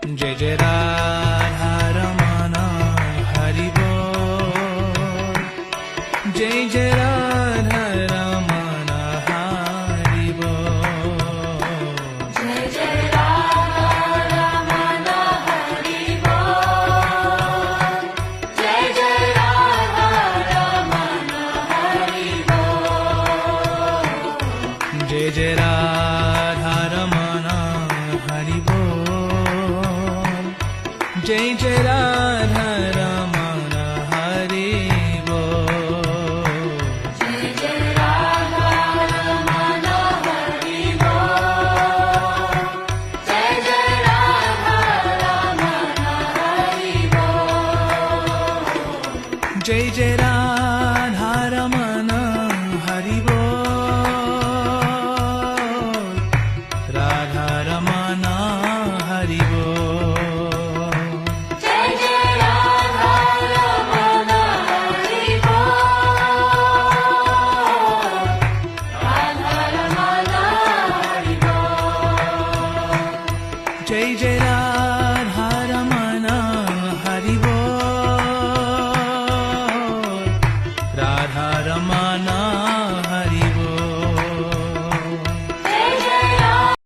जय जय राधा रमण हरि बोल। जय जय राधा रमण हरि बोल। जय जय राधा रमण हरि बोल। जय जय राधा रमण हरि बोल। जय जय राधा रमण हरि बोल। जय जय राधा रमण हरि बोल। जय जय राधा रमण हरि बोल। जय जय राधा रमण हरि बोल। जय जय राधा रमण हरि बोल। राधा रमण हरि बोल। जय जय राधा रमण हरि बोल। राधा रमण हरि बोल। जय जय